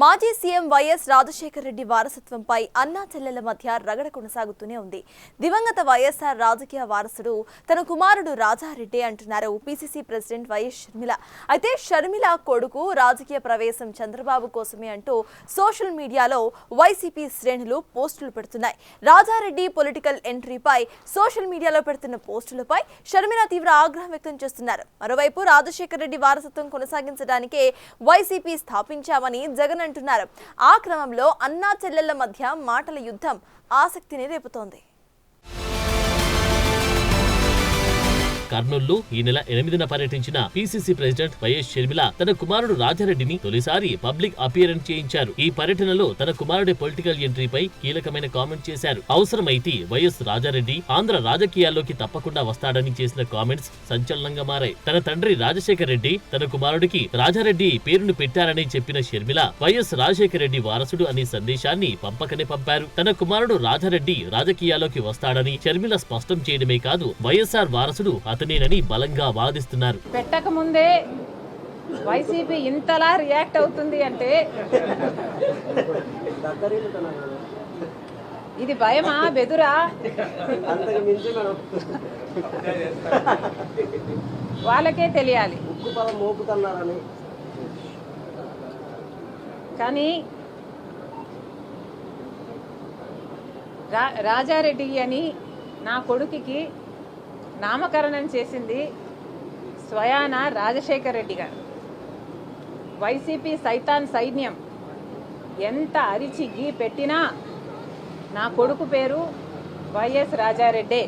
మాజీ CM YS Rajasekhara Reddy వారసత్వంపై అన్నా చెల్లెల మధ్య రగడ కొనసాగుతూనే ఉంది. దివంగత వైఎస్ఆర్ రాజకీయ వారసుడు తన కుమారుడు రాజారెడ్డి అంటున్నారు పీసీసీ ప్రెసిడెంట్ వైఎస్ షర్మిల. అయితే షర్మిల కొడుకు రాజకీయ ప్రవేశం చంద్రబాబు కోసమే అంటూ సోషల్ మీడియాలో వైసీపీ శ్రేణులు పోస్టులు పెడుతున్నాయి. రాజారెడ్డి పొలిటికల్ ఎంట్రీపై సోషల్ మీడియాలో పెడుతున్న పోస్టులపై షర్మిల తీవ్ర ఆగ్రహం వ్యక్తం చేస్తున్నారు. మరోవైపు రాజశేఖర రెడ్డి వారసత్వం కొనసాగించడానికే వైసీపీ స్థాపించామని జగన్ అంటున్నారు. ఆ క్రమంలో అన్నా చెల్లెళ్ల మధ్య మాటల యుద్ధం ఆసక్తిని రేపుతోంది. కర్నూలులో ఈ నెల 8న పర్యటించిన పీసీసీ ప్రెసిడెంట్ వైఎస్ షర్మిల తన కుమారుడు రాజారెడ్డిని తొలిసారి పబ్లిక్ అపియరెన్స్ చేయించారు. ఈ పర్యటనలో తన కుమారుడి పొలిటికల్ ఎంట్రీపై కీలకమైన కామెంట్ చేశారు. అవసరమైతే వైఎస్ రాజారెడ్డి ఆంధ్ర రాజకీయాల్లోకి తప్పకుండా వస్తాడని చేసిన కామెంట్స్ సంచలనంగా మారాయి. తన తండ్రి రాజశేఖర రెడ్డి తన కుమారుడికి రాజారెడ్డి పేరును పెట్టారని చెప్పిన షర్మిల వైఎస్ రాజశేఖర రెడ్డి వారసుడు అనే సందేశాన్ని పంపకనే పంపారు. తన కుమారుడు రాజారెడ్డి రాజకీయాల్లోకి వస్తాడని షర్మిల స్పష్టం చేయడమే కాదు, వైఎస్ఆర్ వారసుడు అతనేనని బలంగా వాదిస్తున్నారు. పెట్టక ముందే వైసీపీ ఇంతలా రియాక్ట్ అవుతుంది అంటే ఇది భయమా బెదురా? వాళ్ళకే తెలియాలి. కానీ రాజారెడ్డి అని నా కొడుకుకి నామకరణం చేసింది స్వయాన రాజశేఖర రెడ్డి గారు. వైసీపీ సైతాన్ సైన్యం ఎంత అరిచి గీ పెట్టినా నా కొడుకు పేరు వైఎస్ రాజారెడ్డే.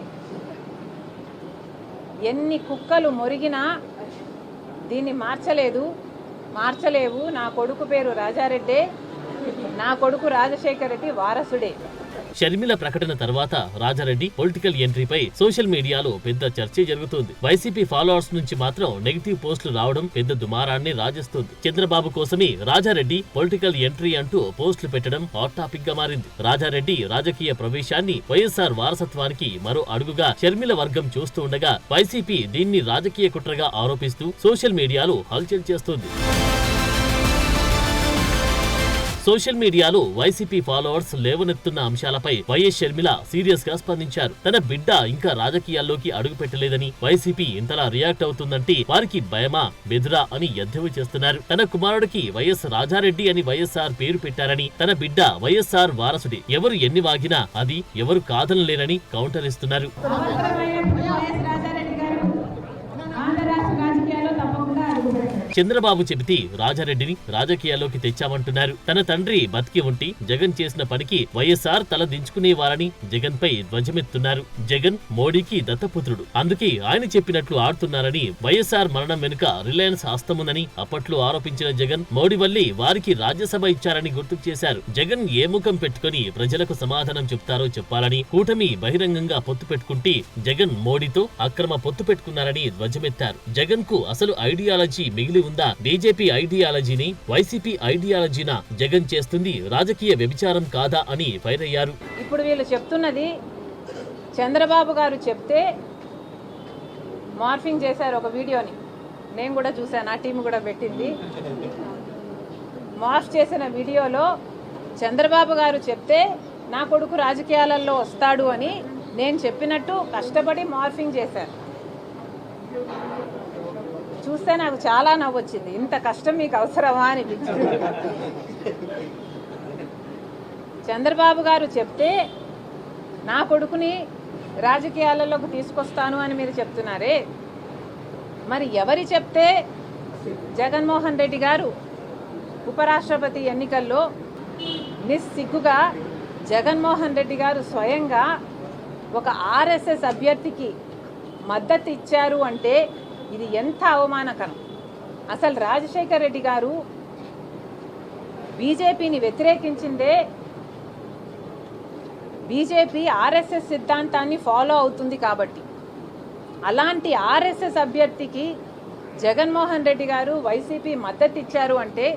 ఎన్ని కుక్కలు మొరిగినా దీన్ని మార్చలేవు. నా కొడుకు పేరు రాజారెడ్డే, నా కొడుకు రాజశేఖర రెడ్డి వారసుడే. షర్మిల ప్రకటన తర్వాత రాజారెడ్డి పొలిటికల్ ఎంట్రీపై సోషల్ మీడియాలో పెద్ద చర్చే జరుగుతోంది. వైసీపీ ఫాలోవర్స్ నుంచి మాత్రం నెగిటివ్ పోస్టులు రావడం పెద్ద దుమారాన్ని రాజేస్తోంది. చంద్రబాబు కోసమే రాజారెడ్డి పొలిటికల్ ఎంట్రీ అంటూ పోస్టులు పెట్టడం హాట్ టాపిక్ గా మారింది. రాజారెడ్డి రాజకీయ ప్రవేశాన్ని వైఎస్ఆర్ వారసత్వానికి మరో అడుగుగా షర్మిల వర్గం చూస్తూ ఉండగా వైసీపీ దీన్ని రాజకీయ కుట్రగా ఆరోపిస్తూ సోషల్ మీడియాలో హల్చల్ చేస్తోంది. సోషల్ మీడియాలో వైసీపీ ఫాలోవర్స్ లేవనెత్తున్న అంశాలపై వైఎస్ షర్మిల సీరియస్ గా స్పందించారు. తన బిడ్డ ఇంకా రాజకీయాల్లోకి అడుగు పెట్టలేదని వైసీపీ ఇంతలా రియాక్ట్ అవుతుందంటే వారికి భయమా బెదురా అని ఎద్దేవా చేస్తున్నారు. తన కుమారుడికి వైఎస్ రాజారెడ్డి అని వైఎస్ఆర్ పేరు పెట్టారని, తన బిడ్డ వైఎస్ఆర్ వారసుడే, ఎవరు ఎన్ని వాగినా అది ఎవరు కాదనలేరని కౌంటర్ ఇస్తున్నారు. చంద్రబాబు చెబితే రాజారెడ్డిని రాజకీయాల్లోకి తెచ్చామంటున్నారు. తన తండ్రి బతికి ఉంటే జగన్ చేసిన పనికి వైఎస్ఆర్ తల దించుకునేవారని జగన్ పై ధ్వజమెత్తున్నారు. జగన్ మోడీకి దత్తపుత్రుడు, అందుకే ఆయన చెప్పినట్లు ఆడుతున్నారని, వైఎస్ఆర్ మరణం వెనుక రిలయన్స్ హస్తముందని అప్పట్లో ఆరోపించిన జగన్ మోడీ వల్లే వారికి రాజ్యసభ ఇచ్చారని గుర్తుకు చేశారు. జగన్ ఏ ముఖం పెట్టుకుని ప్రజలకు సమాధానం చెప్తారో చెప్పాలని కూటమి బహిరంగంగా పొత్తు పెట్టుకుంటే జగన్ మోడీతో అక్రమ పొత్తు పెట్టుకున్నారని ధ్వజమెత్తారు. జగన్ కు అసలు ఐడియాలజీ మిగిలి ఉందా? బీజేపీ ఐడియాలజీని వైసీపీ ఐడియాలజీనా జగన్ చేస్తుంది రాజకీయ వ్యభిచారం కాదా అని ఫైర్ అయ్యారు. ఇప్పుడు వీళ్ళు చెప్తున్నది చంద్రబాబు గారు చెప్తే మార్ఫింగ్ చేశారు. ఒక వీడియోని నేను కూడా చూశాను, నా టీం కూడా పెట్టింది. మార్ఫ్ చేసిన వీడియోలో చంద్రబాబు గారు చెప్తే నా కొడుకు రాజకీయాలలో వస్తాడు అని నేను చెప్పినట్టు కష్టపడి మార్ఫింగ్ చేశారు. చూస్తే నాకు చాలా నవ్వొచ్చింది. ఇంత కష్టం మీకు అవసరమా అనిపించింది. చంద్రబాబు గారు చెప్తే నా కొడుకుని రాజకీయాలలోకి తీసుకొస్తాను అని మీరు చెప్తున్నారే, మరి ఎవరి చెప్తే జగన్మోహన్ రెడ్డి గారు ఉపరాష్ట్రపతి ఎన్నికల్లో నిస్సిగ్గుగా జగన్మోహన్ రెడ్డి గారు స్వయంగా ఒక ఆర్ఎస్ఎస్ అభ్యర్థికి మద్దతు ఇచ్చారు అంటే ఇది ఎంత అవమానకరం. అసలు రాజశేఖర రెడ్డి గారు బీజేపీని వ్యతిరేకించిందే బీజేపీ ఆర్ఎస్ఎస్ సిద్ధాంతాన్ని ఫాలో అవుతుంది కాబట్టి, అలాంటి ఆర్ఎస్ఎస్ అభ్యర్థికి జగన్మోహన్ రెడ్డి గారు వైసీపీ మద్దతు ఇచ్చారు అంటే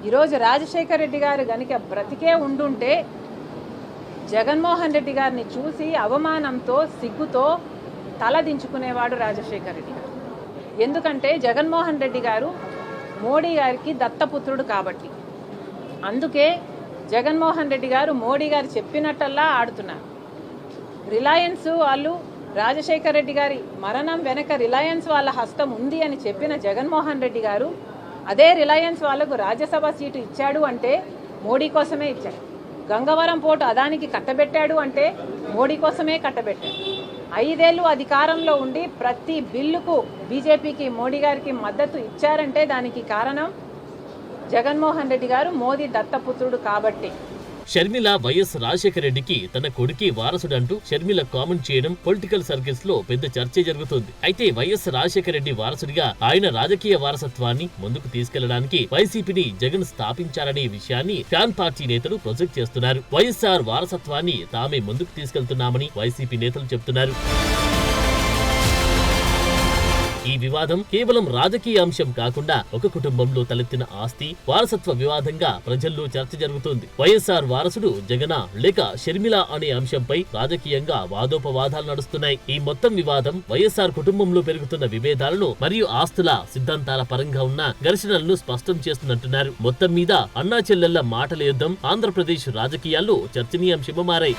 ఈరోజు రాజశేఖర రెడ్డి గారు గనుక బ్రతికే ఉండుంటే జగన్మోహన్ రెడ్డి గారిని చూసి అవమానంతో సిగ్గుతో తల దించుకునేవాడు రాజశేఖర రెడ్డి గారు. ఎందుకంటే జగన్మోహన్ రెడ్డి గారు మోడీ గారికి దత్తపుత్రుడు కాబట్టి. అందుకే జగన్మోహన్ రెడ్డి గారు మోడీ గారు చెప్పినట్టల్లా ఆడుతున్నారు. రిలయన్స్ వాళ్ళు రాజశేఖర్ రెడ్డి గారి మరణం వెనక రిలయన్స్ వాళ్ళ హస్తం ఉంది అని చెప్పిన జగన్మోహన్ రెడ్డి గారు అదే రిలయన్స్ వాళ్ళకు రాజ్యసభ సీటు ఇచ్చాడు అంటే మోడీ కోసమే ఇచ్చాడు. గంగవరం పోర్టు అదానికి కట్టబెట్టాడు అంటే మోడీ కోసమే కట్టబెట్టాడు. 5 ఏళ్ళు అధికారంలో ఉండి ప్రతి బిల్లుకు బీజేపీకి మోడీ గారికి మద్దతు ఇచ్చారంటే దానికి కారణం జగన్మోహన్ రెడ్డి గారు మోదీ దత్తపుత్రుడు కాబట్టి. షర్మిల వైఎస్ రాజశేఖర రెడ్డికి తన కొడుకి వారసుడంటూ షర్మిల కామెంట్ చేయడం పొలిటికల్ సర్కిల్స్ లో పెద్ద చర్చ జరుగుతుంది. అయితే వైఎస్ రాజశేఖర రెడ్డి వారసుడిగా ఆయన రాజకీయ వారసత్వాన్ని ముందుకు తీసుకెళ్లడానికి వైసీపీని జగన్ స్థాపించారనే విషయాన్ని ఫ్యాన్ పార్టీ నేతలు ప్రొజెక్ట్ చేస్తున్నారు. వైఎస్ఆర్ వారసత్వాన్ని తామే ముందుకు తీసుకెళ్తున్నామని వైసీపీ నేతలు చెబుతున్నారు. ఈ వివాదం కేవలం రాజకీయ అంశం కాకుండా ఒక కుటుంబంలో తలెత్తిన ఆస్తి వారసత్వ వివాదంగా ప్రజల్లో చర్చ జరుగుతోంది. వైఎస్ఆర్ వారసుడు జగనా లేక షర్మిల అనే అంశంపై రాజకీయంగా వాదోపవాదాలు నడుస్తున్నాయి. ఈ మొత్తం వివాదం వైఎస్ఆర్ కుటుంబంలో పెరుగుతున్న విభేదాలను మరియు ఆస్తుల సిద్ధాంతాల పరంగా ఉన్న ఘర్షణలను స్పష్టం చేస్తున్నట్టున్నారు. మొత్తం మీద అన్నా చెల్లెళ్ల మాటల యుద్ధం ఆంధ్రప్రదేశ్ రాజకీయాల్లో చర్చనీయాంశంగా మారాయి.